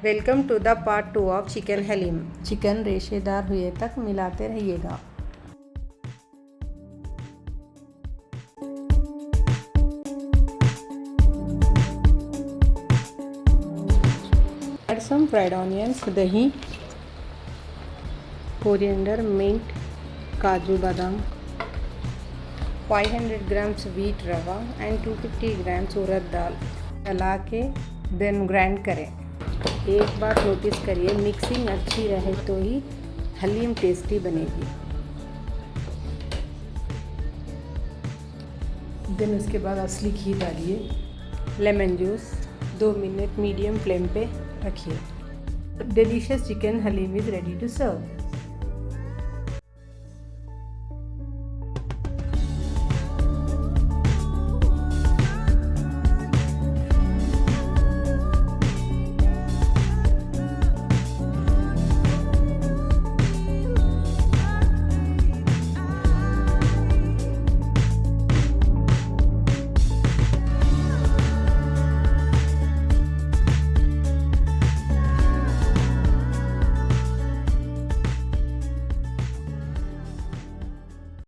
Welcome to the part 2 of chicken haleem. Chicken रेशेदार हुए तक मिलाते रहिएगा। Add some fried onions, dahi, coriander, mint, kaju badam, 500 grams wheat rava and 250 grams urad दाल चला के then grind करें। एक बात नोटिस करिए, मिक्सिंग अच्छी रहे तो ही हलीम टेस्टी बनेगी। देन उसके बाद असली घी डालिए। Lemon juice 2 minute medium flame पे रखिए। Delicious chicken haleem is ready to serve.